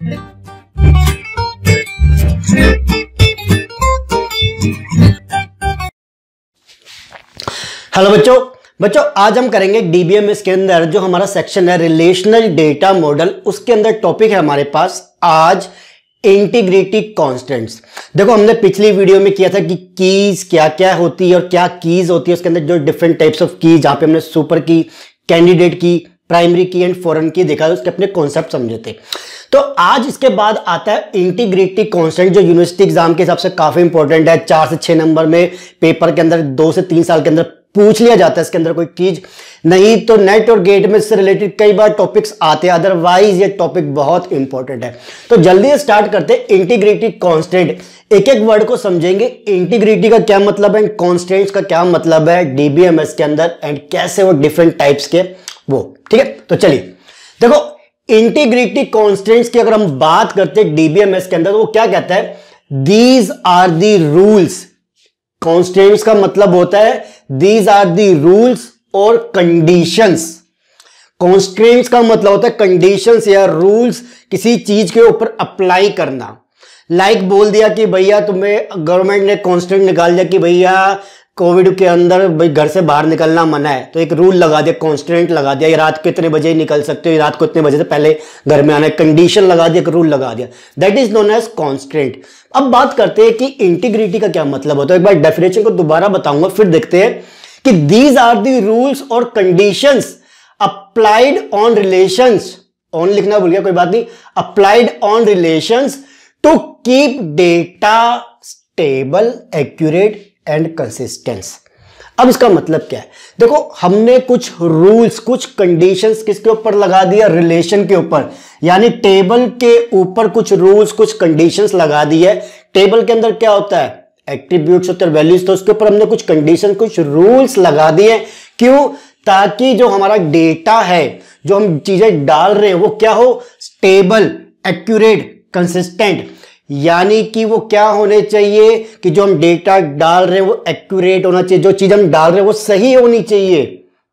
Hello बच्चों आज हम करेंगे डीबीएमएस के अंदर जो हमारा सेक्शन है रिलेशनल डेटा मॉडल, उसके अंदर टॉपिक है हमारे पास आज इंटीग्रिटी कांस्टेंट्स। देखो हमने पिछली वीडियो में किया था कि कीज क्या क्या होती है और क्या कीज होती है, उसके अंदर जो डिफरेंट टाइप्स ऑफ कीज, जहां पे हमने सुपर की, कैंडिडेट की, प्राइमरी की एंड फॉरेन की देखा, उसके अपने कॉन्सेप्ट समझे थे। तो आज इसके बाद आता है इंटीग्रिटी कांस्टेंट, जो यूनिवर्सिटी एग्जाम के हिसाब से काफी इंपॉर्टेंट है। 4 से 6 नंबर में पेपर के अंदर 2 से 3 साल के अंदर पूछ लिया जाता है इसके अंदर कोई कीज, नहीं तो नेट और गेट में इससे रिलेटेड कई बार टॉपिक्स आते हैं, अदरवाइज ये टॉपिक बहुत इंपॉर्टेंट है। तो जल्दी स्टार्ट करते हैं इंटीग्रिटी कांस्टेंट। एक एक वर्ड को समझेंगे, इंटीग्रिटी का क्या मतलब है, कांस्टेंट्स का क्या मतलब है डीबीएमएस के अंदर, एंड कैसे वो डिफरेंट टाइप्स के वो, ठीक है। तो चलिए देखो इंटीग्रिटी कांस्टेंट्स की अगर हम बात करते हैं डीबीएमएस के अंदर, तो वो क्या कहता है, these are the rules. Constants का मतलब होता है दीज आर दी रूल्स और कंडीशंस। कांस्टेंट्स का मतलब होता है कंडीशंस या रूल्स, किसी चीज के ऊपर अप्लाई करना। लाइक बोल दिया कि भैया तुम्हें गवर्नमेंट ने कांस्टेंट निकाल दिया कि भैया कोविड के अंदर भाई घर से बाहर निकलना मना है, तो एक रूल लगा दिया, कांस्टेंट लगा दिया, ये रात को इतने बजे ही निकल सकते हो, ये रात को इतने बजे से पहले घर में आना है, कंडीशन लगा दिया, एक रूल लगा दिया, that is known as constant. अब बात करते हैं कि इंटीग्रिटी का क्या मतलब होता है। एक बार डेफिनेशन को दोबारा बताऊंगा, फिर देखते हैं कि दीज आर दी रूल्स और conditions applied on relations, on लिखना भूल गया कोई बात नहीं, applied on relations to keep data stable, accurate and consistence. अब इसका मतलब क्या है, देखो हमने कुछ रूल्स, कुछ कंडीशंस किसके ऊपर लगा दिया, रिलेशन के ऊपर, यानी टेबल के ऊपर कुछ रूल्स, कुछ कंडीशंस लगा दी है। टेबल के अंदर क्या होता है, एट्रीब्यूट्स होते हैं, वैल्यूज, तो उसके ऊपर हमने कुछ कंडीशन, कुछ रूल्स लगा दिए। क्यों? ताकि जो हमारा डेटा है, जो हम चीजें डाल रहे हैं, वो क्या हो, स्टेबल, एक्यूरेट, कंसिस्टेंट, यानी कि वो क्या होने चाहिए कि जो हम डेटा डाल रहे हैं वो एक्यूरेट होना चाहिए, जो चीज हम डाल रहे हैं वो सही होनी चाहिए,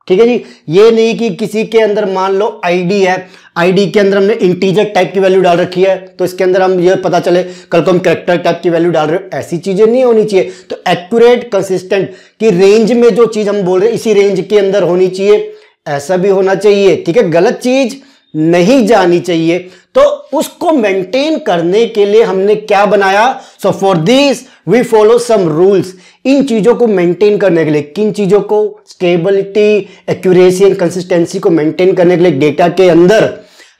ठीक है जी। ये नहीं कि किसी के अंदर मान लो आईडी है, आईडी के अंदर हमने इंटीजर टाइप की वैल्यू डाल रखी है, तो इसके अंदर हम ये पता चले कल को हम कैरेक्टर टाइप की वैल्यू डाल रहे हो, ऐसी चीजें नहीं होनी चाहिए। तो एक्यूरेट, कंसिस्टेंट की रेंज में जो चीज हम बोल रहे हैं इसी रेंज के अंदर होनी चाहिए, ऐसा भी होना चाहिए, ठीक है। गलत चीज नहीं जानी चाहिए। तो उसको मेंटेन करने के लिए हमने क्या बनाया, so for this we follow some rules. इन चीजों को मेंटेन करने के लिए, किन चीजों को, स्टेबिलिटी, एक्यूरेसी एंड कंसिस्टेंसी को मेंटेन करने के लिए डेटा के अंदर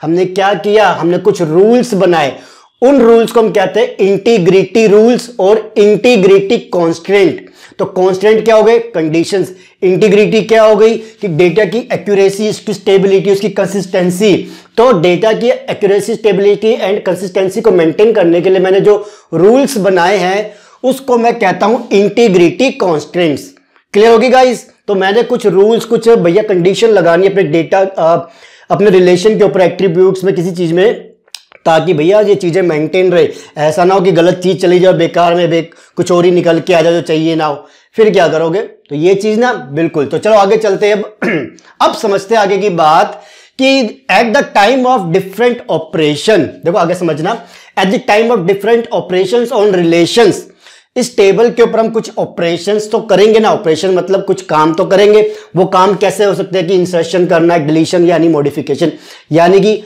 हमने क्या किया, हमने कुछ रूल्स बनाए। उन रूल्स को हम कहते हैं इंटीग्रिटी रूल्स और इंटीग्रिटी कांस्टेंट। तो कांस्टेंट क्या हो गए, कंडीशंस, इंटीग्रिटी क्या हो गई कि डेटा की एक्यूरेसी, उसकी स्टेबिलिटी, उसकी कंसिस्टेंसी। तो डेटा की एक्यूरेसी, स्टेबिलिटी एंड कंसिस्टेंसी को मेंटेन करने के लिए मैंने जो रूल्स बनाए हैं उसको मैं कहता हूं इंटीग्रिटी कांस्टेंट्स। क्लियर होगी गाइस? तो मैंने कुछ रूल्स, कुछ भैया कंडीशन लगानी अपने डेटा, अपने रिलेशन के ऊपर, एट्रीब्यूट्स में, किसी चीज में, ताकि भैया ये चीजें मेंटेन रहे। ऐसा ना हो कि गलत चीज चली जाए, बेकार में कुछ और ही निकल के आ जाए जो चाहिए ना हो, फिर क्या करोगे। तो ये चीज ना बिल्कुल। तो चलो आगे चलते हैं। अब समझते हैं आगे की बात कि at the time of different operation, देखो आगे समझना, at the time of different operations on relations, इस टेबल के ऊपर हम कुछ ऑपरेशंस तो करेंगे ना, ऑपरेशन मतलब कुछ काम तो करेंगे। वो काम कैसे हो सकते हैं कि इंसर्शन करना, डिलीशन यानी मॉडिफिकेशन, यानी कि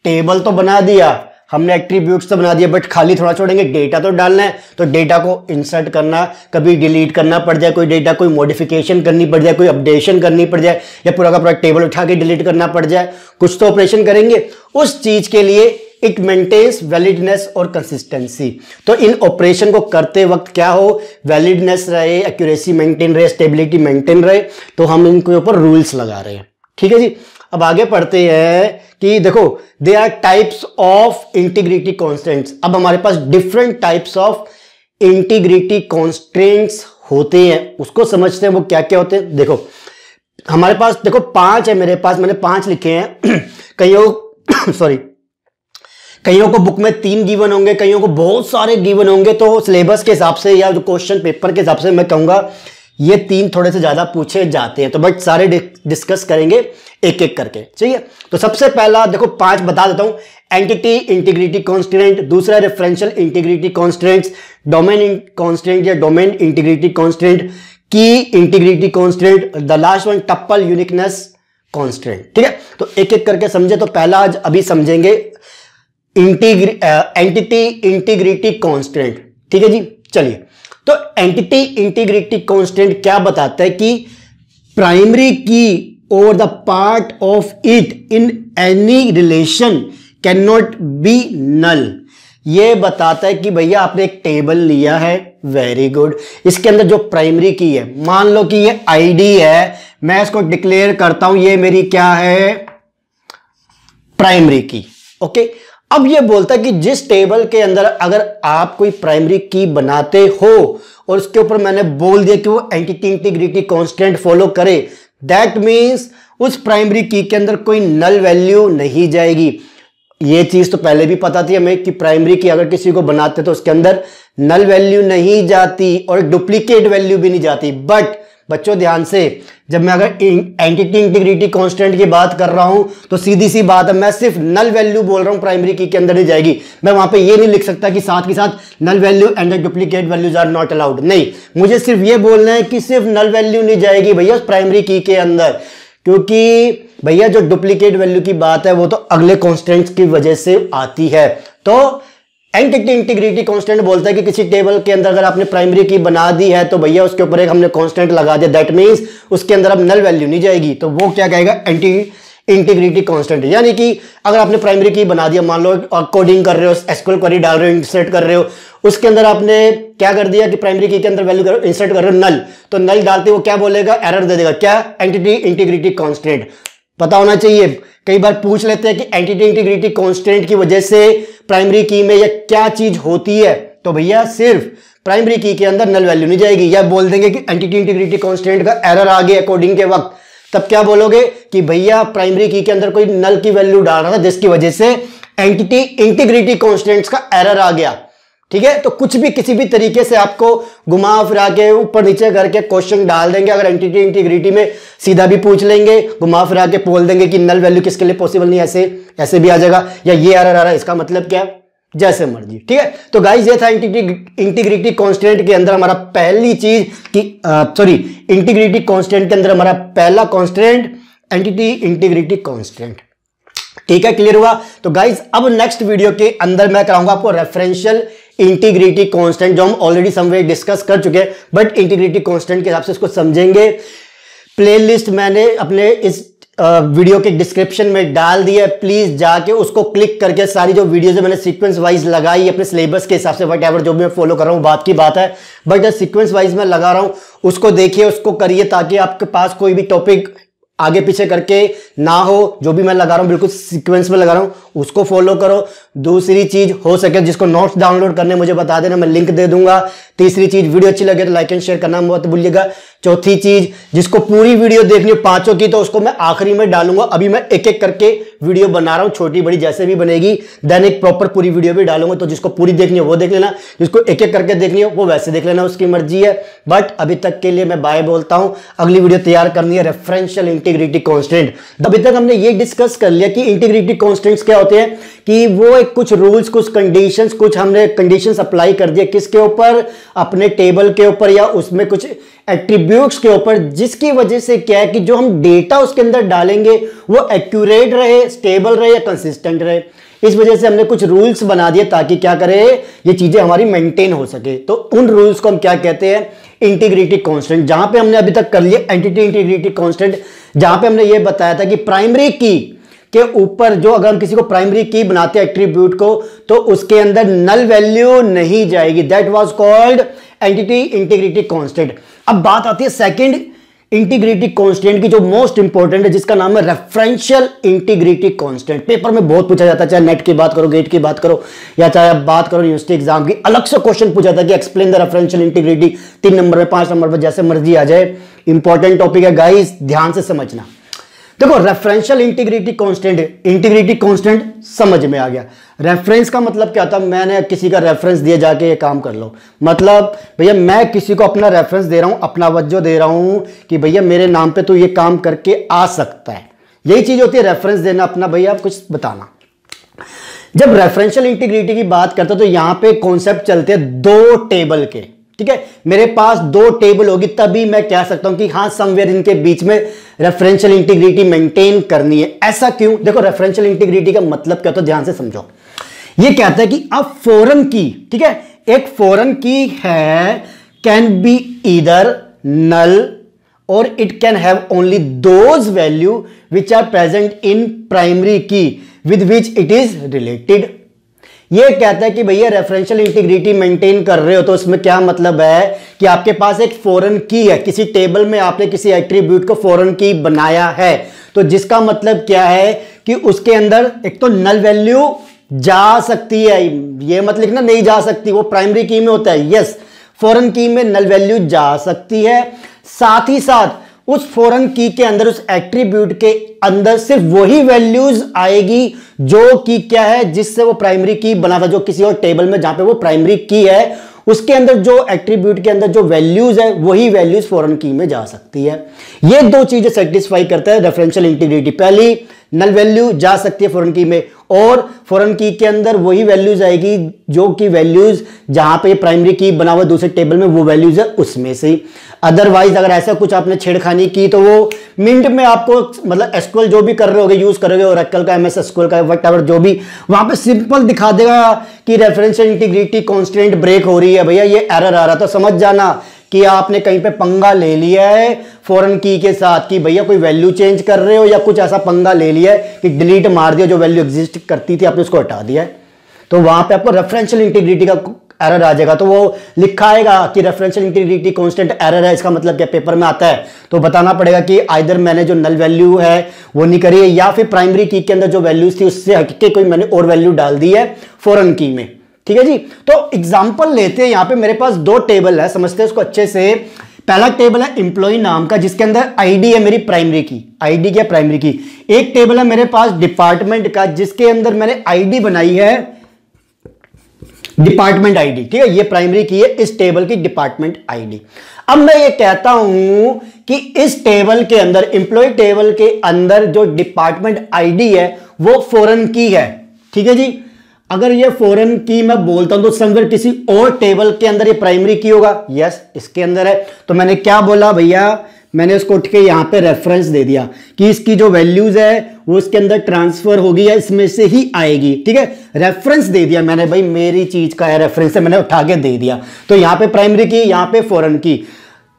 टेबल तो बना दिया हमने, एट्रीब्यूट्स तो बना दिया, बट खाली थोड़ा छोड़ेंगे, डेटा तो डालना है। तो डेटा को इंसर्ट करना, कभी डिलीट करना पड़ जाए कोई डेटा, कोई मॉडिफिकेशन करनी पड़ जाए, कोई अपडेशन करनी पड़ जाए, या पूरा का पूरा टेबल उठा के डिलीट करना पड़ जाए, कुछ तो ऑपरेशन करेंगे। उस चीज के लिए इट मेंटेन्स वैलिडनेस और कंसिस्टेंसी। तो इन ऑपरेशन को करते वक्त क्या हो, वैलिडनेस रहे, एक्यूरेसी मेंटेन रहे, स्टेबिलिटी मेंटेन रहे, तो हम इनके ऊपर रूल्स लगा रहे हैं, ठीक है जी। अब आगे पढ़ते हैं कि देखो they are types of integrity constants. अब हमारे पास different types of integrity constants होते हैं, उसको समझते हैं वो क्या क्या होते हैं। देखो हमारे पास, देखो 5 है मेरे पास, मैंने 5 लिखे हैं। कईयों सॉरी कईयों को बुक में 3 गिवन होंगे, कईयों को बहुत सारे गिवन होंगे। तो सिलेबस के हिसाब से या जो क्वेश्चन पेपर के हिसाब से मैं कहूंगा ये 3 थोड़े से ज्यादा पूछे जाते हैं, तो बट सारे डिस्कस करेंगे एक एक करके, ठीक है। तो सबसे पहला देखो 5 बता देता हूं। एंटिटी इंटीग्रिटी कांस्टेंट, दूसरा referential integrity constants, domain constant या domain integrity constant, key integrity constant, the last one tuple uniqueness constant, ठीक है। तो एक एक करके समझे। तो पहला आज अभी समझेंगे एंटिटी इंटीग्रिटी कांस्टेंट, ठीक है जी। चलिए, तो एंटिटी इंटीग्रिटी कांस्टेंट क्या बताता है कि प्राइमरी की और the part of it in any relation can not be null. ये बताता है कि भैया आपने एक टेबल लिया है, वेरी गुड, इसके अंदर जो प्राइमरी की है, मान लो कि ये आईडी है, मैं इसको डिक्लेयर करता हूं ये मेरी क्या है, प्राइमरी की, ओके। अब ये बोलता है कि जिस टेबल के अंदर अगर आप कोई प्राइमरी की बनाते हो और उसके ऊपर मैंने बोल दिया कि वो एंटिटी इंटीग्रिटी कांस्टेंट फॉलो करे, दैट मींस उस प्राइमरी की के अंदर कोई नल वैल्यू नहीं जाएगी। ये चीज तो पहले भी पता थी हमें कि प्राइमरी की अगर किसी को बनाते तो उसके अंदर नल वैल्यू नहीं जाती और डुप्लीकेट वैल्यू भी नहीं जाती। बट बच्चों ध्यान से, जब मैं अगर एंटिटी इंटीग्रिटी कांस्टेंट की बात कर रहा हूं तो सीधी सी बात है, मैं सिर्फ नल वैल्यू बोल रहा हूं, प्राइमरी की के अंदर नहीं जाएगी। मैं वहां पे ये नहीं लिख सकता कि साथ के साथ null value and duplicate values are not allowed, नहीं, मुझे सिर्फ ये बोलना है कि सिर्फ नल वैल्यू नहीं जाएगी भैया प्राइमरी की के अंदर, क्योंकि भैया जो डुप्लीकेट वैल्यू की बात है वो तो अगले कांस्टेंट्स की वजह से आती है। तो एंटिटी इंटीग्रिटी कांस्टेंट बोलता है कि किसी टेबल के अंदर अगर आपने प्राइमरी की बना दी है तो भैया उसके ऊपर एक हमने कांस्टेंट लगा दिया, दैट मींस उसके अंदर अब नल वैल्यू नहीं जाएगी, तो वो क्या कहेगा, एंटिटी इंटीग्रिटी कांस्टेंट। यानी कि अगर आपने प्राइमरी की बना दिया, मान लो कोडिंग कर रहे हो, एसक्यूएल क्वेरी डाल रहे हो, इंसर्ट कर रहे हो, उसके अंदर आपने क्या कर दिया कि प्राइमरी की के अंदर वैल्यू इंसर्ट कर रहे हो नल, तो नल डालते वो क्या बोलेगा, एरर दे देगा, क्या, एंटिटी इंटीग्रिटी कांस्टेंट। पता होना चाहिए, कई बार पूछ लेते हैं कि एंटिटी इंटीग्रिटी कांस्टेंट की वजह से प्राइमरी की में या क्या चीज होती है, तो भैया सिर्फ प्राइमरी की के अंदर नल वैल्यू नहीं जाएगी। या बोल देंगे कि एंटिटी इंटीग्रिटी कांस्टेंट का एरर आ गया कोडिंग के वक्त, तब क्या बोलोगे कि भैया प्राइमरी की के अंदर कोई नल की वैल्यू डाल रहा था जिसकी वजह से एंटिटी इंटीग्रिटी कांस्टेंट्स का एरर आ गया, ठीक है। तो कुछ भी किसी भी तरीके से आपको घुमा फिरा के ऊपर नीचे करके क्वेश्चन डाल देंगे। अगर एंटिटी इंटीग्रिटी में सीधा भी पूछ लेंगे, घुमा फिरा के बोल देंगे कि नल वैल्यू किसके लिए पॉसिबल नहीं, ऐसे भी आ जाएगा, या ये एरर आ रहा है, इसका मतलब क्या, जैसे मर्जी, ठीक है। तो गाइस ये था इंटीग्रिटी कांस्टेंट के अंदर हमारा पहली चीज की इंटीग्रिटी कांस्टेंट के अंदर हमारा पहला कांस्टेंट एंटिटी इंटीग्रिटी कांस्टेंट, ठीक है, क्लियर हुआ। तो गाइस अब नेक्स्ट वीडियो के अंदर मैं कराऊंगा आपको रेफरेंशियल इंटीग्रिटी कांस्टेंट, जो हम ऑलरेडी समवे डिस्कस कर चुके हैं, बट इंटीग्रिटी कांस्टेंट के हिसाब से इसको समझेंगे। प्लेलिस्ट मैंने अपने इस वीडियो के डिस्क्रिप्शन में डाल दिया है, प्लीज जाके उसको क्लिक करके सारी जो वीडियोज है मैंने सीक्वेंस वाइज लगाई अपने सिलेबस के हिसाब से, वट जो भी मैं फॉलो कर रहा हूँ बात की बात है, बट सीक्वेंस वाइज मैं लगा रहा हूँ, उसको देखिए, उसको करिए, ताकि आपके पास कोई भी टॉपिक आगे पीछे करके ना हो। जो भी मैं लगा रहा हूं बिल्कुल सीक्वेंस में लगा रहा हूं, उसको फॉलो करो। दूसरी चीज, हो सके जिसको नोट्स डाउनलोड करने मुझे बता देना, मैं लिंक दे दूंगा। तीसरी चीज, वीडियो अच्छी लगे तो लाइक एंड शेयर करना मत भूलिएगा। चौथी चीज, जिसको पूरी वीडियो देखनी है 5 की, तो उसको मैं आखिरी में डालूंगा। अभी मैं एक एक करके वीडियो बना रहा हूं, छोटी बड़ी जैसे भी बनेगी, देन एक प्रॉपर पूरी वीडियो भी डालूंगा। तो जिसको पूरी देखनी है वो देख लेना, जिसको एक एक करके देखनी है वो वैसे देख लेना, उसकी मर्जी है। बट अभी तक के लिए मैं बाय बोलता हूं, अगली वीडियो तैयार करनी है रेफरेंशियल इंटीग्रिटी कांस्टेंट। अभी तक हमने ये डिस्कस कर लिया कि इंटीग्रिटी कांस्टेंट्स क्या होते हैं, कि वो एक कुछ रूल्स, कुछ कंडीशंस, कुछ हमने कंडीशंस अप्लाई कर दिए किसके ऊपर, अपने टेबल के ऊपर या उसमें कुछ एट्रीब्यूट्स के ऊपर, जिसकी वजह से क्या है कि जो हम डेटा उसके अंदर डालेंगे वो एक्यूरेट रहे, स्टेबल रहे या कंसिस्टेंट रहे। इस वजह से हमने कुछ रूल्स बना दिए ताकि क्या करे, ये चीजें हमारी मेंटेन हो सके। तो उन रूल्स को हम क्या कहते हैं, इंटीग्रिटी कांस्टेंट। जहां पे हमने अभी तक कर लिया एंटिटी इंटीग्रिटी कांस्टेंट, जहां पे हमने ये बताया था कि प्राइमरी की के ऊपर जो अगर हम किसी को प्राइमरी की बनाते हैं एट्रीब्यूट को, तो उसके अंदर नल वैल्यू नहीं जाएगी, that was called entity integrity constant. अब बात आती है सेकंड इंटीग्रिटी कांस्टेंट की, जो मोस्ट इंपॉर्टेंट है, जिसका नाम है रेफरेंशियल इंटीग्रिटी कांस्टेंट। पेपर में बहुत पूछा जाता है, चाहे नेट की बात करो, गेट की बात करो, या चाहे आप बात करो यूनिवर्सिटी एग्जाम की, अलग से क्वेश्चन पूछा था कि explain the referential integrity, 3 number में 5 नंबर पर जैसे मर्जी आ जाए। इंपॉर्टेंट टॉपिक है गाइस, ध्यान से समझना। देखो रेफरेंशियल इंटीग्रिटी कांस्टेंट समझ में आ गया। रेफरेंस का मतलब क्या था, मैंने किसी का रेफरेंस दिया जाके ये काम कर लो, मतलब भैया मैं किसी को अपना रेफरेंस दे रहा हूं, अपना वजह दे रहा हूं कि भैया मेरे नाम पे तो ये काम करके आ सकता है। यही चीज होती है रेफरेंस देना अपना, भैया आप कुछ बताना। जब रेफरेंशियल इंटीग्रिटी की बात करते तो यहां पे कॉन्सेप्ट चलते हैं दो टेबल के, ठीक है। मेरे पास दो टेबल होगी तभी मैं कह सकता हूं कि हाँ समवेयर इनके बीच में रेफरेंशियल इंटीग्रिटी मेंटेन करनी है। ऐसा क्यों? देखो रेफरेंशियल इंटीग्रिटी का मतलब क्या होता है, ध्यान से समझो। ये कहता है कि अब फॉरेन की, ठीक है, एक फॉरेन की है, कैन बी ईदर नल और it can have only those value which are present in primary key with which it is related. ये कहता है कि भैया रेफरेंशियल इंटीग्रिटी मेंटेन कर रहे हो तो उसमें क्या मतलब है कि आपके पास एक फॉरेन की है, किसी टेबल में आपने किसी एट्रीब्यूट को फॉरेन की बनाया है, तो जिसका मतलब क्या है कि उसके अंदर एक तो नल वैल्यू जा सकती है, ये मत लिखना नहीं जा सकती, वो प्राइमरी की में होता है। यस, फॉरेन की में नल वैल्यू जा सकती है, साथ ही साथ उस फॉरेन की के अंदर, उस एट्रीब्यूट के अंदर सिर्फ वही वैल्यूज आएगी जो कि क्या है, जिससे वो प्राइमरी की बना था, जो किसी और टेबल में जहां पे वो प्राइमरी की है उसके अंदर जो एट्रीब्यूट के अंदर जो वैल्यूज है वही वैल्यूज फॉरेन की में जा सकती है। ये दो चीजें सेटिस्फाई करता है रेफरेंशियल इंटीग्रिटी। पहली, नल वैल्यू जा सकती है फॉरेन की में, और फॉरेन की के अंदर वही वैल्यूज आएगी जो कि वैल्यूज जहां पे प्राइमरी की बना हुआ दूसरे टेबल में वो वैल्यूज है उसमें से। अदरवाइज अगर ऐसा कुछ आपने छेड़खानी की तो वो मिनट में आपको, मतलब एसक्यूएल जो भी कर रहे होगे, यूज करोगे ओरेकल का, एमएस एसक्यूएल का, व्हाटएवर जो भी, वहां पे सिंपल दिखा देगा कि रेफरेंशियल इंटीग्रिटी कांस्टेंट ब्रेक हो रही है, भैया ये एरर आ रहा, तो समझ जाना कि आपने कहीं पे पंगा ले लिया है फॉरेन की के साथ, कि भैया कोई वैल्यू चेंज कर रहे हो या कुछ ऐसा पंगा ले लिया है कि डिलीट मार दिया, जो वैल्यू एग्जिस्ट करती थी आपने उसको हटा दिया है, तो वहां पे आपको रेफरेंशियल इंटीग्रिटी का एरर आ जाएगा। तो वो लिखा आएगा कि रेफरेंशियल इंटीग्रिटी कांस्टेंट एरर है, इसका मतलब क्या पेपर में आता है, तो बताना पड़ेगा कि आइदर मैंने जो नल वैल्यू है वो नहीं करी है, या फिर प्राइमरी की के अंदर जो वैल्यूज थी उससे हटके कोई मैंने और वैल्यू डाल दी है फॉरेन की में। ठीक है जी, तो एग्जाम्पल लेते हैं। यहां पे मेरे पास दो टेबल है, समझते हैं इसको अच्छे से। पहला टेबल है एम्प्लॉय नाम का, जिसके अंदर आईडी है मेरी प्राइमरी की, आईडी क्या प्राइमरी की। एक टेबल है मेरे पास डिपार्टमेंट का, जिसके अंदर मैंने आईडी बनाई है डिपार्टमेंट आईडी। ठीक है, ये प्राइमरी की है इस टेबल की डिपार्टमेंट आईडी। अब मैं ये कहता हूं कि इस टेबल के अंदर, एम्प्लॉय टेबल के अंदर जो डिपार्टमेंट आईडी है वो फॉरेन की है। ठीक है जी, अगर ये फॉरेन की मैं बोलता हूं तो समवेयर किसी और टेबल के अंदर ये प्राइमरी की होगा। यस, इसके अंदर है, तो मैंने क्या बोला भैया, मैंने उसको उठ के यहां पे रेफरेंस दे दिया कि इसकी जो वैल्यूज है वो इसके अंदर ट्रांसफर होगी या इसमें से ही आएगी। ठीक है, रेफरेंस दे दिया मैंने, भाई मेरी चीज का है रेफरेंस है, मैंने उठा के दे दिया। तो यहां पे प्राइमरी की, यहां पे फॉरेन की।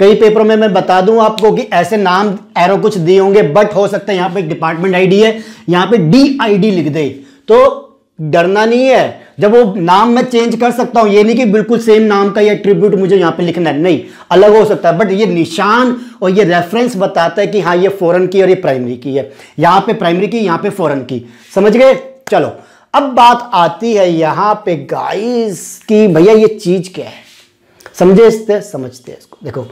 कई पेपरों में मैं बता दूं आपको कि ऐसे नाम एरो कुछ दिए होंगे, बट हो सकता है यहां पे डिपार्टमेंट आईडी है, यहां पे डी आईडी लिख दे, तो डरना नहीं है। जब वो नाम मैं चेंज कर सकता हूं, ये नहीं कि बिल्कुल सेम नाम का ये एट्रीब्यूट मुझे यहां पे लिखना है, नहीं, अलग हो सकता है, बट ये निशान और ये रेफरेंस बताता है कि हाँ ये फॉरेन की और ये प्राइमरी की है। यहां पे प्राइमरी की, यहां पे फॉरेन की, समझ गए। चलो अब बात आती है यहां पे गाइस की भैया ये चीज क्या है, समझते हैं इसको। देखो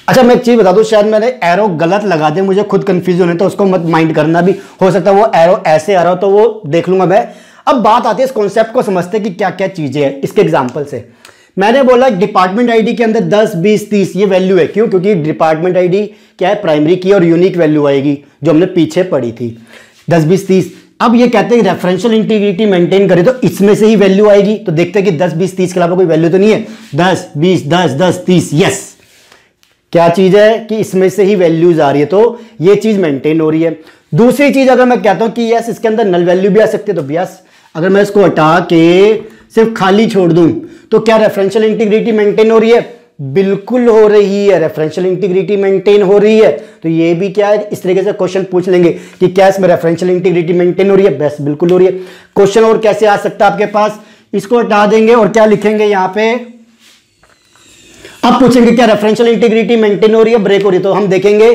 अच्छा, मैं एक चीज बता दूं, शायद मैंने एरो गलत लगा दे, मुझे खुद कंफ्यूजन है, तो उसको मत माइंड करना, भी हो सकता है वो एरो ऐसे आ रहा हो तो वो देख लूंगा मैं। अब बात आती है इस कॉन्सेप्ट को समझते कि क्या क्या चीजें हैं। इसके एग्जांपल से मैंने बोला डिपार्टमेंट आईडी के अंदर 10, 20, 30 ये वैल्यू है। क्यों? क्योंकि डिपार्टमेंट आईडी क्या है, प्राइमरी की, और यूनिक वैल्यू आएगी जो हमने पीछे पढ़ी थी, 10, 20, 30। अब ये कहते हैं रेफरेंशियल इंटीग्रिटी मेंटेन करें तो इसमें से ही वैल्यू आएगी, तो देखते हैं कि 10, 20, 30 के अलावा कोई वैल्यू तो नहीं है। 10, 20, 10, 10, 30, यस, क्या चीज है कि इसमें से ही वैल्यूज आ रही है, तो ये चीज मेंटेन हो रही है। दूसरी चीज, अगर मैं कहता हूं कि यस इसके अंदर नल वैल्यू भी आ सकती है, तो यस अगर मैं इसको हटा के सिर्फ खाली छोड़ दूं तो क्या रेफरेंशियल इंटीग्रिटी मेंटेन हो रही है? बिल्कुल हो रही है, रेफरेंशियल इंटीग्रिटी मेंटेन हो रही है। तो ये भी क्या है, इस तरीके से क्वेश्चन पूछ लेंगे कि क्या इसमें रेफरेंशियल इंटीग्रिटी मेंटेन हो रही है? बस बिल्कुल हो रही है। क्वेश्चन और कैसे आ सकता है आपके पास, इसको हटा देंगे और क्या लिखेंगे यहां पे, अब पूछेंगे क्या रेफरेंशियल इंटीग्रिटी मेंटेन हो रही है, ब्रेक हो रही है? तो हम देखेंगे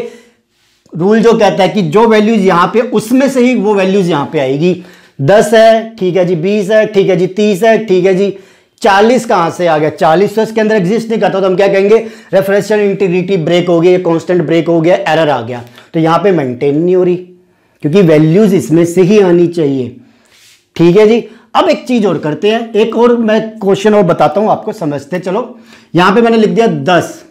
रूल जो कहता है कि जो वैल्यूज यहां पे उसमें से ही वो वैल्यूज यहां पे आएगी। 10 है, ठीक है जी, 20 है, ठीक है जी, 30 है, ठीक है जी, 40 कहां से आ गया? 40 तो इसके अंदर एग्जिस्ट नहीं करता, तो हम क्या कहेंगे, रेफरेंशियल इंटीग्रिटी ब्रेक हो गई, कांस्टेंट ब्रेक हो गया, एरर आ गया, तो यहां पे मेंटेन नहीं हो रही। क्योंकि वैल्यूज इसमें से ही आनी चाहिए। ठीक है जी। अब एक चीज और करते हैं, एक और मैं क्वेश्चन और बताता हूं आपको, समझते चलो। यहां पे मैंने लिख दिया 10,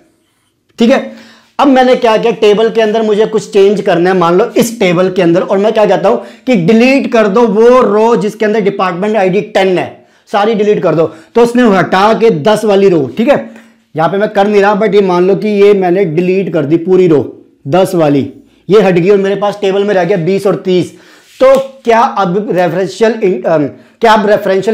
ठीक है। अब मैंने क्या किया, टेबल के अंदर मुझे कुछ चेंज करना है, मान लो इस टेबल के अंदर, और मैं क्या कहता हूं कि डिलीट कर दो वो रो जिसके अंदर डिपार्टमेंट आईडी 10 है, सारी डिलीट कर दो। तो उसने हटा के 10 वाली रो, ठीक है, यहां पे मैं कर नहीं रहा, बट ये मान लो कि ये मैंने डिलीट कर दी पूरी रो 10 वाली, ये हट गई और मेरे पास टेबल में रह गया 20 और 30। तो क्या अब रेफरेंशियल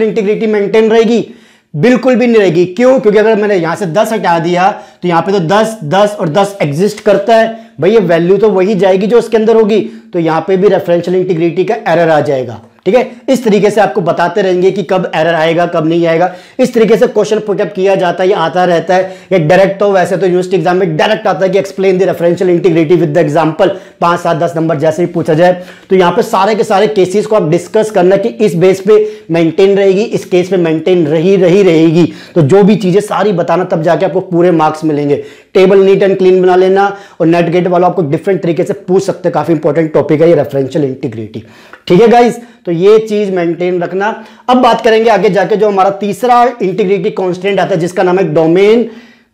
इंटीग्रिटी मेंटेन रहेगी? बिल्कुल भी नहीं रहेगी। क्यों? क्योंकि अगर मैंने यहां से 10 हटा दिया तो यहां पे तो 10 10 और 10 एग्जिस्ट करता है भाई, ये वैल्यू तो वही जाएगी जो उसके अंदर होगी, तो यहां पे भी रेफरेंशियल इंटीग्रिटी का एरर आ जाएगा। ठीक है, इस तरीके से आपको बताते रहेंगे कि कब एरर आएगा कब नहीं आएगा। इस तरीके से क्वेश्चन पुटअप किया जाता है, ये आता रहता है। ये डायरेक्ट तो वैसे तो यूनिवर्सिटी एग्जाम में डायरेक्ट आता है कि explain the referential integrity with the example, 5 7 10 number जैसे ही पूछा जाए। तो यहां पे सारे के सारे केसेस को आप डिस्कस करना कि इस बेस पे मेंटेन रहेगी, इस केस पे मेंटेन रहेगी। तो जो भी चीजें सारी बताना, तब जाके आपको पूरे मार्क्स मिलेंगे। टेबल नीट एंड क्लीन बना लेना, और नेट गेट वालों आपको डिफरेंट तरीके से पूछ सकते हैं, काफी इंपॉर्टेंट टॉपिक है ये रेफरेंशियल इंटीग्रिटी। ठीक है गाइज, तो ये चीज मेंटेन रखना। अब बात करेंगे आगे जाके जो हमारा तीसरा इंटीग्रिटी कांस्टेंट आता है, जिसका नाम है डोमेन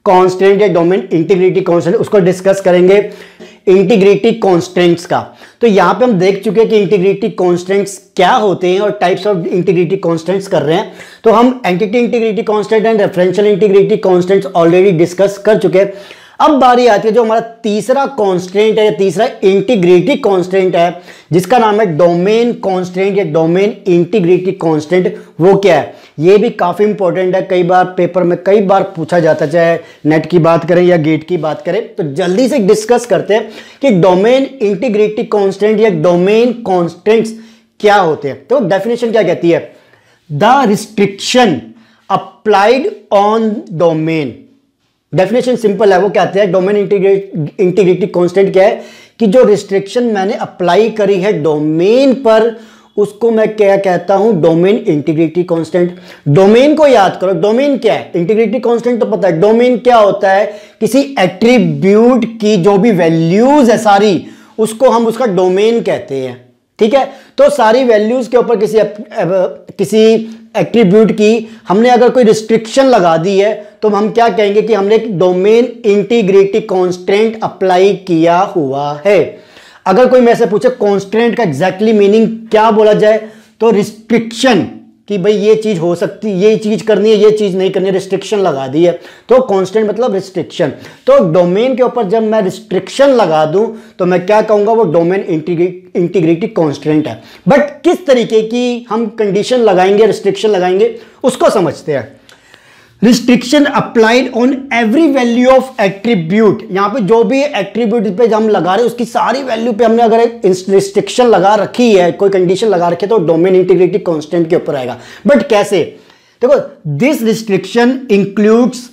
कांस्टेंट या डोमेन इंटीग्रिटी कांस्टेंट, उसको डिस्कस करेंगे इंटीग्रिटी कांस्टेंट्स का। तो यहां पे हम देख चुके हैं कि इंटीग्रिटी कांस्टेंट्स क्या होते हैं और टाइप्स ऑफ इंटीग्रिटी कांस्टेंट्स कर रहे हैं। तो हम entity integrity constant and referential integrity constants already discuss कर चुके हैं। अब बारी आती है जो हमारा तीसरा कांस्टेंट है या तीसरा इंटीग्रिटी कांस्टेंट है, जिसका नाम है डोमेन कांस्टेंट या डोमेन इंटीग्रिटी कांस्टेंट। वो क्या है? ये भी काफी इंपॉर्टेंट है, कई बार पेपर में कई बार पूछा जाता है, चाहे नेट की बात करें या गेट की बात करें। तो जल्दी से डिस्कस करते हैं कि डोमेन इंटीग्रिटी कांस्टेंट या डोमेन कांस्टेंट्स क्या होते हैं। तो डेफिनेशन क्या कहती है? The restriction applied on domain. Definition simple है, वो कहते हैं डोमेन इंटीग्रिटी कांस्टेंट क्या है कि जो रिस्ट्रिक्शन मैंने अप्लाई करी है डोमेन पर, उसको मैं क्या कहता हूं? Domain integrity constant. डोमेन को याद करो, डोमेन क्या है? इंटीग्रिटी कांस्टेंट तो पता है। डोमेन क्या होता है? किसी एट्रीब्यूट की जो भी वैल्यूज है सारी, उसको हम उसका डोमेन कहते हैं। ठीक है, तो सारी वैल्यूज के ऊपर किसी एट्रीब्यूट की हमने अगर कोई रिस्ट्रिक्शन लगा दी है, तो हम क्या कहेंगे कि हमने एक डोमेन इंटीग्रिटी कांस्टेंट अप्लाई किया हुआ है। अगर कोई मेरे से पूछे कांस्टेंट का एग्जैक्टली मीनिंग क्या बोला जाए, तो रिस्ट्रिक्शन, कि भाई ये चीज हो सकती, ये चीज करनी है, ये चीज नहीं करनी है, रिस्ट्रिक्शन लगा दी है, तो कांस्टेंट मतलब रिस्ट्रिक्शन। तो डोमेन के ऊपर जब मैं रिस्ट्रिक्शन लगा दूं तो मैं क्या कहूंगा? वो डोमेन इंटीग्रिटी कांस्टेंट है। बट किस तरीके की हम कंडीशन लगाएंगे, रिस्ट्रिक्शन लगाएंगे, उसको समझते हैं। Restriction applied on every value of attribute. यहां पे जो भी एट्रीब्यूट पे हम लगा रहे हैं उसकी सारी वैल्यू पे हमने अगर एक रिस्ट्रिक्शन लगा रखी है, कोई कंडीशन लगा रखी है, तो डोमेन इंटीग्रिटी कांस्टेंट के ऊपर आएगा। बट कैसे? देखो, this restriction includes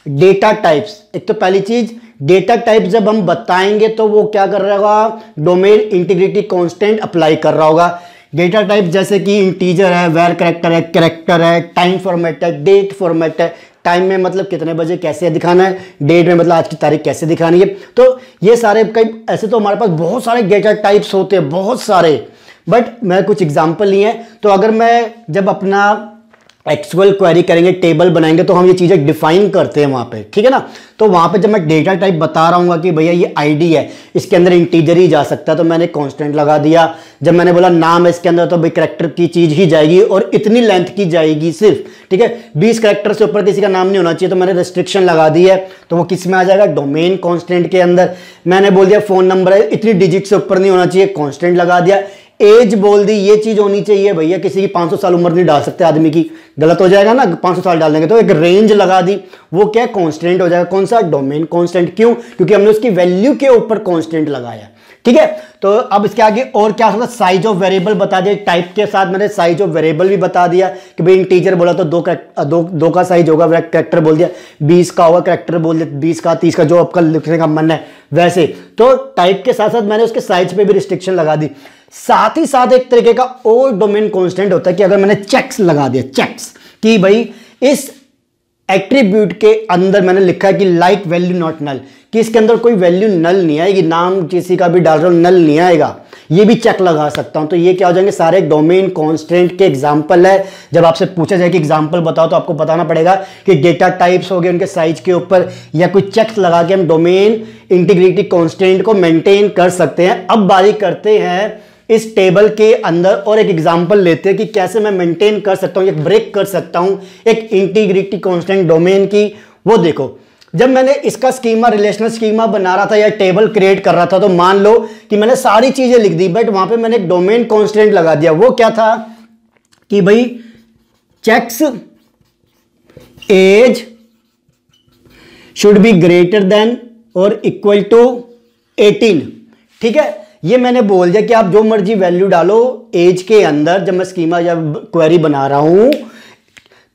data types. एक तो पहली चीज, डेटा टाइप जब हम बताएंगे तो वो क्या कर रहा होगा? डोमेन इंटीग्रिटी कांस्टेंट अप्लाई कर रहा होगा। डेटा टाइप जैसे कि इंटीजर है, वेर कैरेक्टर है, टाइम फॉर्मेट है, डेट फॉर्मेट है। टाइम में मतलब कितने बजे कैसे दिखाना है, डेट में मतलब आज की तारीख कैसे दिखानी है। तो ये सारे कई ऐसे तो हमारे पास बहुत सारे डेटा टाइप्स होते हैं, बहुत सारे, बट मैं कुछ एग्जांपल लिए हैं। तो अगर मैं जब अपना एक्सक्यूएल क्वेरी करेंगे, टेबल बनाएंगे, तो हम ये चीजें डिफाइन करते हैं वहां पे, ठीक है ना। तो वहां पे जब मैं डेटा टाइप बता रहा हूँ कि भैया ये आईडी है, इसके अंदर इंटीजर ही जा सकता है, तो मैंने कांस्टेंट लगा दिया। जब मैंने बोला नाम है इसके अंदर, तो भाई कैरेक्टर की चीज ही जाएगी और इतनी लेंथ की जाएगी सिर्फ, ठीक है। 20 कैरेक्टर से ऊपर किसी का नाम नहीं होना चाहिए, तो मैंने रिस्ट्रिक्शन लगा दी है, तो वो किस में आ जाएगा? डोमेन कांस्टेंट के अंदर। मैंने बोल दिया फोन नंबर है, इतनी डिजिट से ऊपर नहीं होना चाहिए, कांस्टेंट लगा दिया। एज बोल दी, ये चीज होनी चाहिए भैया, किसी की 500 साल उम्र नहीं डाल सकते आदमी की, गलत हो जाएगा ना, 500 साल डाल देंगे। तो एक रेंज लगा दी, वो क्या? कांस्टेंट हो जाएगा। कौन सा? Domain constant. क्यों? क्योंकि हमने उसकी वैल्यू के ऊपर कांस्टेंट लगाया, ठीक है। तो अब इसके आगे और क्या होगा? साइज ऑफ वेरिएबल बता दिया, टाइप के साथ मैंने साइज ऑफ वेरिएबल भी बता दिया कि भाई इंटीजर बोला तो दो का साइज होगा, कैरेक्टर बोल दिया 20 का होगा, कैरेक्टर बोल दिया 20 का, 30 का, जो आपका लिखने का मन है वैसे। तो टाइप के साथ साथ मैंने उसके साइज पे भी रिस्ट्रिक्शन लगा दी। साथ ही साथ एक तरीके का और डोमेन कांस्टेंट होता है कि अगर मैंने चेक्स लगा दिया, चेक्स, कि भाई इस एट्रीब्यूट के अंदर मैंने लिखा है कि लाइक वैल्यू नॉट नल, कि इसके अंदर कोई वैल्यू नल नहीं आएगी, नाम किसी का भी डाल रहा हूं नल नहीं आएगा, ये भी चेक लगा सकता हूं। तो ये क्या हो जाएंगे, सारे डोमेन कांस्टेंट के एग्जांपल है। जब आपसे पूछा जाए कि एग्जांपल बताओ तो आपको बताना पड़ेगा कि डेटा टाइप्स हो गए उनके साइज के ऊपर, या कोई चेक्स लगा के हम डोमेन इंटीग्रिटी कांस्टेंट को मेंटेन कर सकते हैं। अब बारी करते हैं इस टेबल के अंदर और एक एग्जांपल लेते हैं कि कैसे मैं मेंटेन कर सकता हूं, एक ब्रेक कर सकता हूं एक इंटीग्रिटी कांस्टेंट डोमेन की। वो देखो, जब मैंने इसका स्कीमा, रिलेशनल स्कीमा बना रहा था या टेबल क्रिएट कर रहा था, तो मान लो कि मैंने सारी चीजें लिख दी, बट वहां पे मैंने एक डोमेन कांस्टेंट लगा दिया। वो क्या था कि भाई checks age should be greater than और इक्वल टू 18। ठीक है, ये मैंने बोल दिया कि आप जो मर्जी वैल्यू डालो एज के अंदर। जब मैं स्कीमा या क्वेरी बना रहा हूं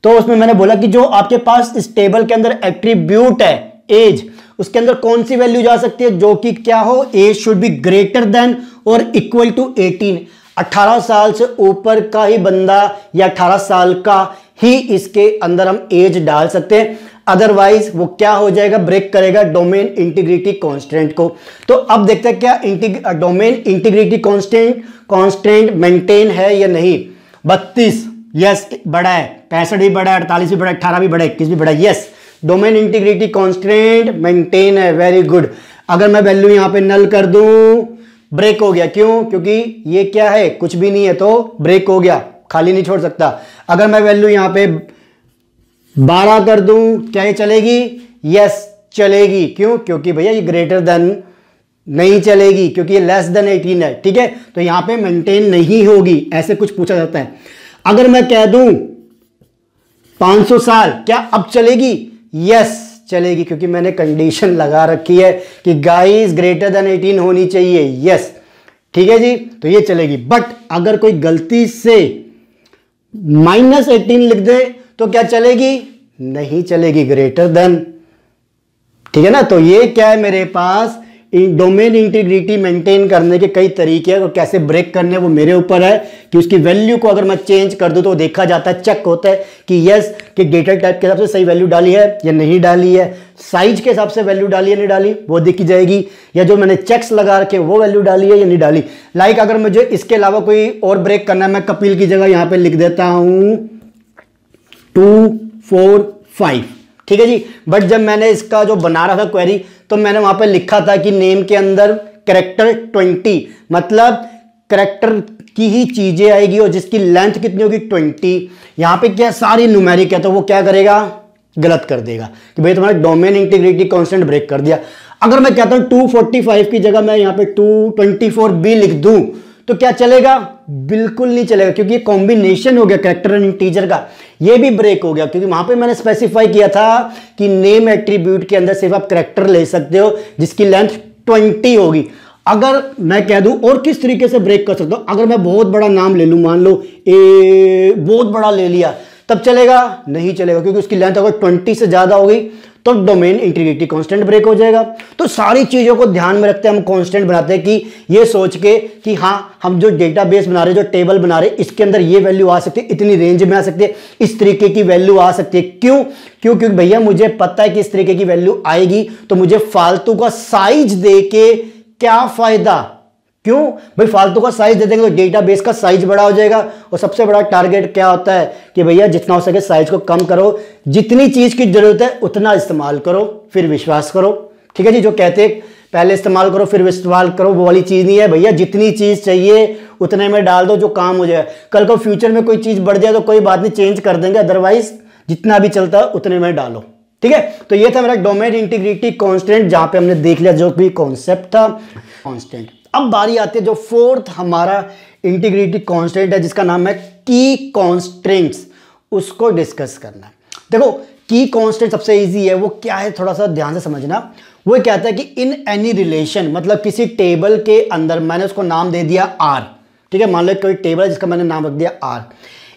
तो उसमें मैंने बोला कि जो आपके पास इस टेबल के अंदर एट्रीब्यूट है एज, उसके अंदर कौन सी वैल्यू जा सकती है, जो कि क्या हो, age should be greater than और इक्वल टू 18। 18 साल से ऊपर का ही बंदा या 18 साल का ही इसके अंदर हम एज डाल सकते हैं, अदरवाइज वो क्या हो जाएगा, ब्रेक करेगा डोमेन इंटीग्रिटी कांस्टेंट को। तो अब देखते हैं क्या डोमेन इंटीग्रिटी कांस्टेंट मेंटेन है या नहीं। 32 यस बड़ा है, 65 भी बड़ा है, 48 भी बड़ा है, 18 भी बड़ा है, 21 भी बड़ा है, yes domain integrity constant maintain है, वेरी गुड। अगर मैं वैल्यू यहां पे नल कर दूं, ब्रेक हो गया। क्यों? क्योंकि ये क्या है, कुछ भी नहीं है तो ब्रेक हो गया, खाली नहीं छोड़ सकता। अगर मैं वैल्यू यहां पे 12 कर दूं, क्या ये चलेगी? यस चलेगी। क्यों? क्योंकि भैया ये ग्रेटर देन नहीं चलेगी, क्योंकि ये लेस देन 18 है। ठीक है, तो यहां पे मेंटेन नहीं होगी, ऐसे कुछ पूछा जाता है। अगर मैं कह दूं 500 साल, क्या अब चलेगी? यस चलेगी, क्योंकि मैंने कंडीशन लगा रखी है कि गाइस ग्रेटर देन 18 होनी चाहिए। यस ठीक है जी, तो ये चलेगी। बट अगर कोई गलती से -18 लिख दे तो क्या चलेगी? नहीं चलेगी, ग्रेटर देन। ठीक है ना, तो ये क्या है मेरे पास, डोमेन इंटीग्रिटी मेंटेन करने के कई तरीके हैं, और कैसे ब्रेक करने वो मेरे ऊपर है कि उसकी वैल्यू को अगर मैं चेंज कर दूं तो देखा जाता है, चेक होता है कि यस कि डेटा टाइप के हिसाब से सही वैल्यू डाली है या नहीं डाली है, साइज के हिसाब से वैल्यू डाली है नहीं डाली वो देखी जाएगी, या जो मैंने चेक्स लगा रखे वो वैल्यू डाली है या नहीं डाली। लाइक अगर मुझे इसके अलावा कोई और ब्रेक करना है, मैं कपिल की जगह यहां पर लिख देता हूं 2 4 5। ठीक है जी, बट जब मैंने इसका जो बना रहा था क्वेरी, तो मैंने वहां पे लिखा था कि नेम के अंदर कैरेक्टर 20, मतलब कैरेक्टर की ही चीजें आएगी और जिसकी लेंथ कितनी होगी 20। यहां पे क्या सारी न्यूमेरिक है, तो वो क्या करेगा, गलत कर देगा कि भाई तुम्हारा डोमेन इंटीग्रिटी कांस्टेंट ब्रेक कर दिया। अगर मैं कहता हूं 245 की जगह मैं यहां पे 224b लिख दूं तो क्या चलेगा? बिल्कुल नहीं चलेगा, क्योंकि ये कॉम्बिनेशन हो गया कैरेक्टर एंड इंटीजर का, ये भी ब्रेक हो गया, क्योंकि वहां पे मैंने स्पेसिफाई किया था कि नेम एट्रीब्यूट के अंदर सिर्फ आप कैरेक्टर ले सकते हो जिसकी लेंथ 20 होगी। अगर मैं कह दूं और किस तरीके से ब्रेक कर सकता हूं, अगर मैं बहुत बड़ा नाम ले लूं, मान लो ए बहुत बड़ा ले लिया, तब चलेगा? नहीं चलेगा, क्योंकि उसकी लेंथ अगर 20 से ज्यादा होगी तो डोमेन इंटीग्रिटी कांस्टेंट ब्रेक हो जाएगा। तो सारी चीजों को ध्यान में रखते हैं हम कांस्टेंट बनाते हैं, कि ये सोच के कि हाँ हम जो डेटाबेस बना रहे, जो टेबल बना रहे, इसके अंदर ये वैल्यू आ सकती है, इतनी रेंज में आ सकती है, इस तरीके की वैल्यू आ सकती है। क्यों? क्योंकि भैया मुझे पता है कि इस तरीके की वैल्यू आएगी, तो मुझे फालतू का साइज दे के क्या फायदा। क्यों भाई? फालतू का साइज दे देंगे तो डेटाबेस का साइज बड़ा हो जाएगा, और सबसे बड़ा टारगेट क्या होता है कि भैया जितना हो सके साइज को कम करो, जितनी चीज की जरूरत है उतना इस्तेमाल करो, फिर विश्वास करो। ठीक है जी, जो कहते हैं पहले इस्तेमाल करो फिर इस्तेमाल करो, वो वाली चीज नहीं है भैया, जितनी चीज चाहिए उतने में डाल दो, जो काम हो जाए। कल को फ्यूचर में कोई चीज बढ़ जाए तो कोई बात नहीं, चेंज कर देंगे, अदरवाइज जितना भी चलता है उतने में डालो। ठीक है, तो ये था मेरा डोमेन इंटीग्रिटी कांस्टेंट, जहां पे हमने देख लिया जो भी कॉन्सेप्ट था कांस्टेंट। अब बारी आती है जो फोर्थ हमारा इंटीग्रिटी कांस्टेंट है, जिसका नाम है की कॉन्स्टेंट्स, उसको डिस्कस करना है। देखो की कांस्टेंट सबसे इजी है, वो क्या है थोड़ा सा ध्यान से समझना। वो कहता है कि इन एनी रिलेशन, मतलब किसी टेबल के अंदर, मैंने उसको नाम दे दिया आर। ठीक है, मान लो कोई टेबल है जिसका मैंने नाम रख दिया आर।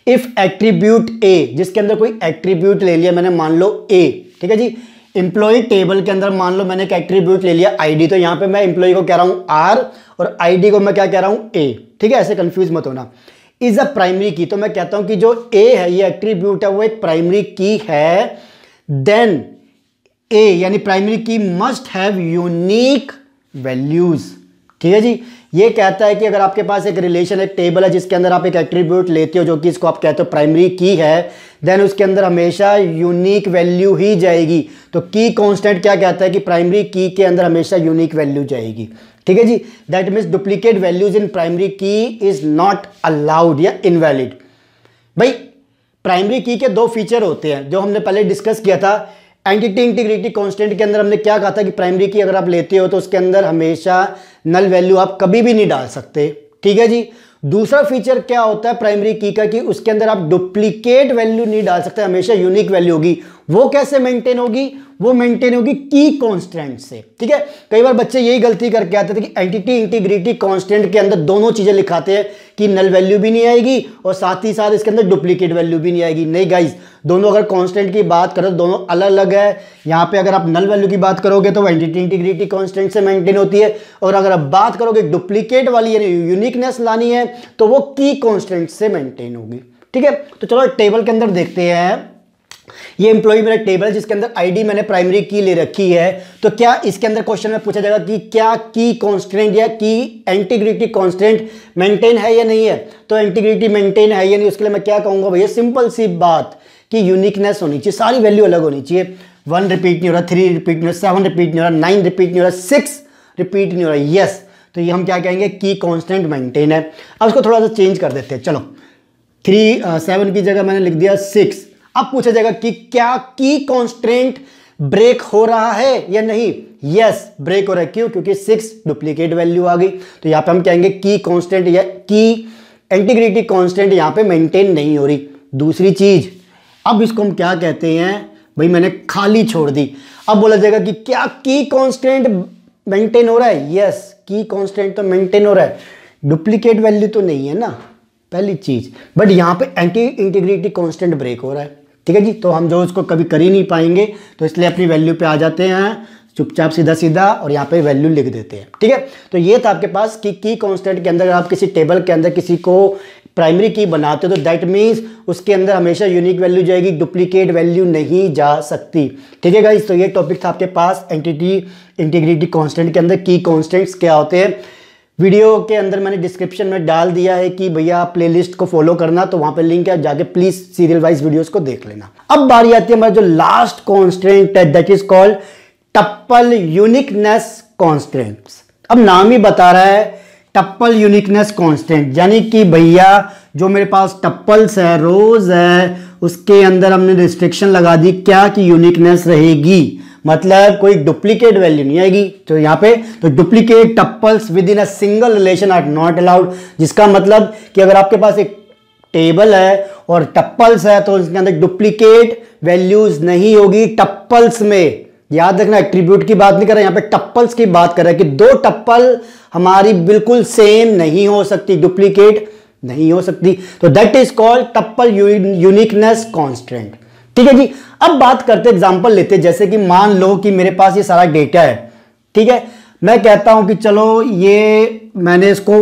इफ एट्रीब्यूट ए, जिसके अंदर कोई एट्रीब्यूट ले लिया मैंने, मान लो ए। ठीक है जी, एम्प्लॉय टेबल के अंदर मान लो मैंने एक एट्रीब्यूट ले लिया आईडी, तो यहां पे मैं एम्प्लॉय को कह रहा हूं आर और आईडी को मैं क्या कह रहा हूं ए। ठीक है, ऐसे कंफ्यूज मत होना। इज अ प्राइमरी की, तो मैं कहता हूं कि जो ए है ये एट्रीब्यूट है वो एक प्राइमरी की है, देन ए यानी प्राइमरी की मस्ट हैव यूनिक वैल्यूज। ठीक है जी, ये कहता है कि अगर आपके पास एक रिलेशन, एक टेबल है जिसके अंदर आप एक एट्रीब्यूट लेते हो जो कि इसको आप कहते हो प्राइमरी की है, देन उसके अंदर हमेशा यूनिक वैल्यू ही जाएगी। तो की कांस्टेंट क्या कहता है कि प्राइमरी की के अंदर हमेशा यूनिक वैल्यू जाएगी। ठीक है जी, that means duplicate values in primary key is not allowed या इनवैलिड। भाई प्राइमरी की के दो फीचर होते हैं जो हमने पहले डिस्कस किया था। एंटिटी इंटीग्रिटी कांस्टेंट के अंदर हमने क्या कहा था कि प्राइमरी की अगर आप लेते हो तो उसके अंदर हमेशा नल वैल्यू आप कभी भी नहीं डाल सकते। ठीक है जी, दूसरा फीचर क्या होता है प्राइमरी की का कि उसके अंदर आप डुप्लीकेट वैल्यू नहीं डाल सकते, हमेशा यूनिक वैल्यू होगी। वो कैसे मेंटेन होगी? वो मेंटेन होगी की कांस्टेंट से। ठीक है, कई बार बच्चे यही गलती करके आते थे कि एंटिटी इंटीग्रिटी कांस्टेंट के अंदर दोनों चीजें लिखाते हैं कि नल वैल्यू भी नहीं आएगी और साथ ही साथ इसके अंदर डुप्लीकेट वैल्यू भी नहीं आएगी। नहीं गाइस, दोनों अगर कांस्टेंट की बात करो तो दोनों अलग अलग है। यहाँ पे अगर आप नल वैल्यू की बात करोगे तो एंटिटी इंटीग्रिटी कांस्टेंट से मेंटेन होती है, और अगर आप बात करोगे डुप्लीकेट वाली यानी यूनिकनेस लानी है तो वो की कांस्टेंट से मेंटेन होगी। ठीक है, तो चलो टेबल के अंदर देखते हैं। ये एम्प्लॉय मेरा टेबल है जिसके अंदर आईडी मैंने प्राइमरी की ले रखी है। तो क्या इसके अंदर क्वेश्चन में पूछा जाएगा कि क्या की कांस्टेंट या की इंटीग्रिटी कांस्टेंट मेंटेन है या नहीं है? तो इंटीग्रिटी मेंटेन है या नहीं, उसके लिए मैं क्या कहूंगा भैया, सिंपल सी बात कि यूनिकनेस होनी चाहिए, सारी वैल्यू अलग होनी चाहिए। 1 रिपीट नहीं हो रहा, 3 रिपीट नहीं हो रहा, 7 रिपीट नहीं हो रहा, 9 रिपीट नहीं हो रहा, 6 रिपीट नहीं हो रहा। यस, तो ये हम क्या कहेंगे की कांस्टेंट मेंटेन है। अब इसको थोड़ा सा चेंज कर देते हैं। चलो 7 की जगह मैंने लिख दिया 6। अब पूछा जाएगा कि क्या की कांस्टेंट ब्रेक हो रहा है या नहीं? यस, ब्रेक हो रहा है। क्यों? क्योंकि 6 डुप्लीकेट वैल्यू आ गई। तो यहां पे हम कहेंगे की कांस्टेंट या की इंटीग्रिटी कांस्टेंट यहां पे मेंटेन नहीं हो रही। दूसरी चीज, अब इसको हम क्या कहते हैं भाई, मैंने खाली छोड़ दी। अब बोला जाएगा कि क्या की कांस्टेंट मेंटेन हो रहा है? यस, की कांस्टेंट तो मेंटेन हो रहा है, डुप्लीकेट वैल्यू तो नहीं है ना, पहली चीज। बट यहां पे एंटी इंटीग्रिटी कांस्टेंट ब्रेक हो रहा है। ठीक है जी, तो हम जो इसको कभी कर ही नहीं पाएंगे तो इसलिए अपनी वैल्यू पे आ जाते हैं चुपचाप सीधा सीधा और यहाँ पे वैल्यू लिख देते हैं। ठीक है, तो ये था आपके पास कि की कांस्टेंट के अंदर आप किसी टेबल के अंदर किसी को प्राइमरी की बनाते हो तो दैट मीन्स उसके अंदर हमेशा यूनिक वैल्यू जाएगी, डुप्लीकेट वैल्यू नहीं जा सकती। ठीक है गाइस, तो ये टॉपिक था आपके पास एंटिटी इंटीग्रिटी कांस्टेंट के अंदर की कांस्टेंट्स क्या होते हैं। वीडियो के अंदर मैंने डिस्क्रिप्शन में डाल दिया है कि भैया प्लेलिस्ट को फॉलो करना, तो वहां पे लिंक है, जाके प्लीज सीरियल वाइज वीडियोस को देख लेना। अब बारी आती है हमारा जो लास्ट कांस्टेंट है, that is called tuple uniqueness constants. अब नाम ही बता रहा है टप्पल यूनिकनेस कांस्टेंट, यानी कि भैया जो मेरे पास टप्पल्स है, रोज है, उसके अंदर हमने रिस्ट्रिक्शन लगा दी क्या कि यूनिकनेस रहेगी, मतलब कोई डुप्लीकेट वैल्यू नहीं आएगी। तो यहाँ पे तो duplicate tuples within a single relation are not allowed, जिसका मतलब कि अगर आपके पास एक टेबल है और टप्पल्स है तो उसके अंदर डुप्लीकेट वैल्यूज नहीं होगी टप्पल्स में। याद रखना, एट्रीब्यूट की बात नहीं कर रहे, यहाँ पे टप्पल्स की बात कर रहे हैं कि दो टप्पल हमारी बिल्कुल सेम नहीं हो सकती, डुप्लीकेट नहीं हो सकती। तो that is called tuple uniqueness constant. ठीक है जी, अब बात करते एग्जांपल लेते हैं। जैसे कि मान लो कि मेरे पास ये सारा डेटा है। ठीक है, मैं कहता हूं कि चलो ये मैंने इसको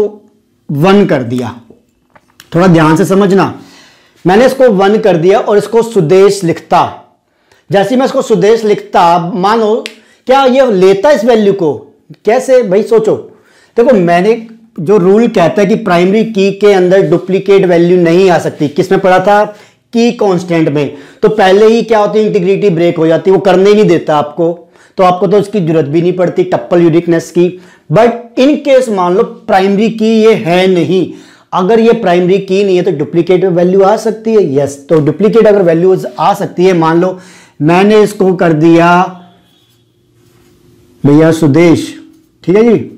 1 कर दिया, थोड़ा ध्यान से समझना, मैंने इसको 1 कर दिया और इसको सुदेश लिखता। जैसे मैं इसको सुदेश लिखता, मानो क्या ये लेता इस वैल्यू को? कैसे भाई, सोचो। देखो, मैंने जो रूल कहता है कि प्राइमरी की के अंदर डुप्लीकेट वैल्यू नहीं आ सकती, किसमें पढ़ा था? की कांस्टेंट में। तो पहले ही क्या होती है, इंटीग्रिटी ब्रेक हो जाती है, वो करने ही नहीं देता आपको, तो आपको तो उसकी जरूरत भी नहीं पड़ती टप्पल यूनिकनेस की। बट इन केस मान लो प्राइमरी की ये है नहीं, अगर ये प्राइमरी की नहीं है तो डुप्लीकेट वैल्यू आ सकती है। यस, तो डुप्लीकेट अगर वैल्यूज आ सकती है, मान लो मैंने इसको कर दिया भैया सुदेश, ठीक है जी,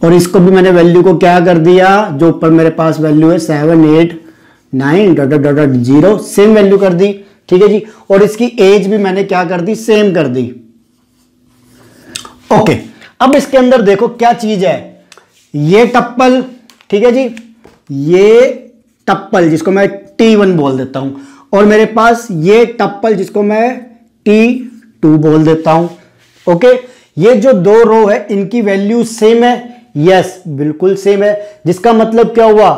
और इसको भी मैंने वैल्यू को क्या कर दिया, जो ऊपर मेरे पास वैल्यू है 7 8 9 dot dot dot 0, same value कर दी। ठीक है जी, और इसकी एज भी मैंने क्या कर दी, सेम कर दी। ओके, अब इसके अंदर देखो क्या चीज है, ये टप्पल, ठीक है जी, ये टप्पल जिसको मैं T1 बोल देता हूं, और मेरे पास ये टप्पल जिसको मैं T2 बोल देता हूं। ओके, ये जो दो रो है इनकी वैल्यू सेम है। यस, बिल्कुल सेम है, जिसका मतलब क्या हुआ,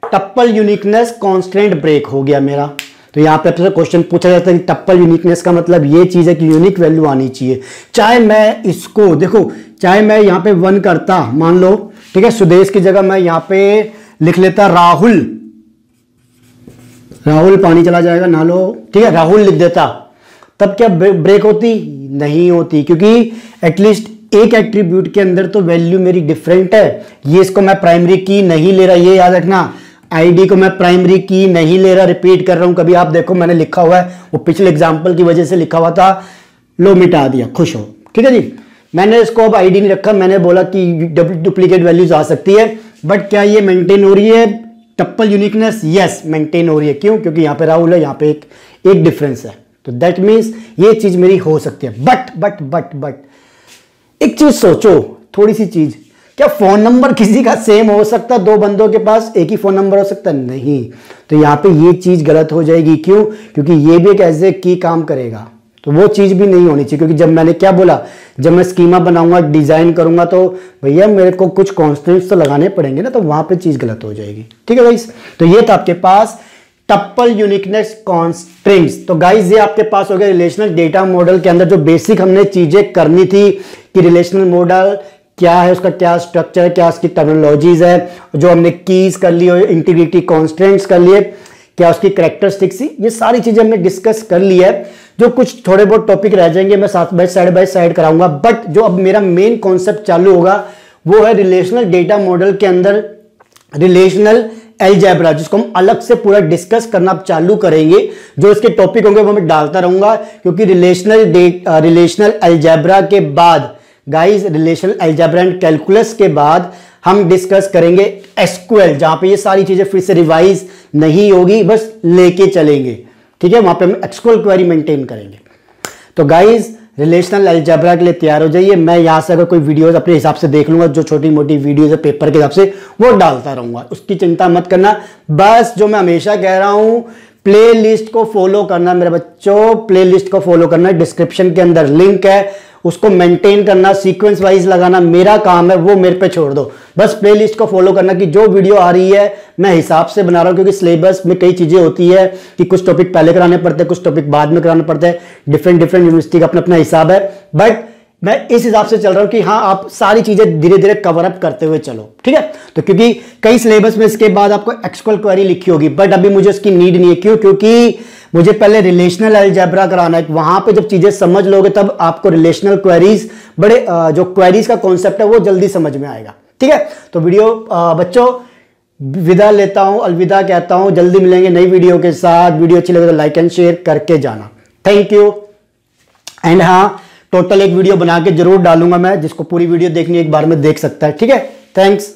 टप्पल यूनिकनेस कांस्टेंट ब्रेक हो गया मेरा। तो यहाँ पे आपसे क्वेश्चन पूछा जाता है कि टप्पल यूनिकनेस का मतलब ये चीज है कि यूनिक वैल्यू आनी चाहिए। चाहे मैं इसको देखो, चाहे मैं यहाँ पे 1 करता, मान लो ठीक है, सुदेश की जगह मैं यहाँ पे लिख लेता राहुल, राहुल पानी चला जाएगा ना लो, ठीक है, राहुल लिख देता, तब क्या ब्रेक होती? नहीं होती, क्योंकि एटलीस्ट एक एट्रीब्यूट के अंदर तो वैल्यू मेरी डिफरेंट है। ये इसको मैं प्राइमरी की नहीं ले रहा, ये याद रखना, आईडी को मैं प्राइमरी की नहीं ले रहा, रिपीट कर रहा हूं। कभी आप देखो मैंने लिखा हुआ है, वो पिछले एग्जांपल की वजह से लिखा हुआ था, लो मिटा दिया, खुश हो, ठीक है जी। मैंने इसको अब आईडी नहीं रखा, मैंने बोला कि डुप्लीकेट वैल्यूज आ सकती है, बट क्या ये मेंटेन हो रही है टप्पल यूनिकनेस? यस, मेंटेन हो रही है। क्यों? क्योंकि यहाँ पे राहुल है, यहाँ पे एक डिफरेंस है, तो दैट मीन्स ये चीज मेरी हो सकती है। बट एक चीज सोचो, थोड़ी सी चीज, क्या फोन नंबर किसी का सेम हो सकता है? 2 बंदों के पास एक ही फोन नंबर हो सकता है? नहीं। तो यहाँ पे ये चीज गलत हो जाएगी। क्यों? क्योंकि ये भी एक एज ए की काम करेगा, तो वो चीज भी नहीं होनी चाहिए। क्योंकि जब मैंने क्या बोला, जब मैं स्कीमा बनाऊंगा, डिजाइन करूंगा, तो भैया मेरे को कुछ कॉन्स्टेंट्स तो लगाने पड़ेंगे ना, तो वहां पे चीज गलत हो जाएगी। ठीक है गाइस, तो ये था आपके पास टप्पल यूनिकनेस कॉन्स्ट्रेंट्स। तो गाइस ये आपके पास हो गया रिलेशनल डेटा मॉडल के अंदर जो बेसिक हमने चीजें करनी थी कि रिलेशनल मॉडल क्या है, उसका क्या स्ट्रक्चर है, क्या उसकी टर्मिनोलॉजीज है, जो हमने कीज कर ली, इंटीग्रिटी कॉन्स्टेंट्स कर लिए, क्या उसकी कैरेक्टरिस्टिक्स थी, ये सारी चीजें हमने डिस्कस कर ली है। जो कुछ थोड़े बहुत टॉपिक रह जाएंगे मैं साथ बाय साइड कराऊंगा, बट जो अब मेरा मेन कॉन्सेप्ट चालू होगा वो है रिलेशनल डेटा मॉडल के अंदर रिलेशनल अलजेब्रा, जिसको हम अलग से पूरा डिस्कस करना चालू करेंगे। जो इसके टॉपिक होंगे वो मैं डालता रहूंगा, क्योंकि रिलेशनल अलजेब्रा के बाद guys, relational algebra and calculus के बाद हम डिस्कस करेंगे एसक्यूएल, जहां पे ये सारी चीजें फिर से रिवाइज नहीं होगी, बस लेके चलेंगे। ठीक है, वहां पे हम एसक्यूएल क्वेरी मेंटेन करेंगे। तो गाइस रिलेशनल अलजेब्रा के लिए तैयार हो जाइए। मैं यहां से अगर कोई वीडियोस अपने हिसाब से देख लूंगा, जो छोटी मोटी वीडियोस है पेपर के हिसाब से, वो डालता रहूंगा, उसकी चिंता मत करना। बस जो मैं हमेशा कह रहा हूं, प्ले लिस्ट को फॉलो करना मेरे बच्चों, प्ले लिस्ट को फॉलो करना, डिस्क्रिप्शन के अंदर लिंक है, उसको मेंटेन करना, सीक्वेंस वाइज लगाना मेरा काम है, वो मेरे पे छोड़ दो। बस प्ले लिस्ट को फॉलो करना कि जो वीडियो आ रही है मैं हिसाब से बना रहा हूं, क्योंकि सिलेबस में कई चीजें होती है कि कुछ टॉपिक पहले कराने पड़ते हैं, कुछ टॉपिक बाद में कराने पड़ते हैं, डिफरेंट यूनिवर्सिटी का अपना अपना हिसाब है। बट मैं इस हिसाब से चल रहा हूं कि हाँ, आप सारी चीजें धीरे धीरे कवर अप करते हुए चलो। ठीक है, तो क्योंकि कई सिलेबस में इसके बाद आपको एसक्यूएल क्वेरी लिखी होगी, बट अभी मुझे उसकी नीड नहीं है। क्यों? क्योंकि मुझे पहले रिलेशनल अलजेब्रा कराना है। वहां पे जब चीजें समझ लोगे तब आपको रिलेशनल क्वेरीज, बड़े जो क्वेरीज का कॉन्सेप्ट है वो जल्दी समझ में आएगा। ठीक है, तो वीडियो बच्चों विदा लेता हूं, अलविदा कहता हूं, जल्दी मिलेंगे नई वीडियो के साथ। वीडियो अच्छी लगे तो लाइक एंड शेयर करके जाना। Thank you. एंड हाँ, टोटल एक वीडियो बना के जरूर डालूंगा मैं, जिसको पूरी वीडियो देखनी एक बार में देख सकता है। ठीक है, थैंक्स।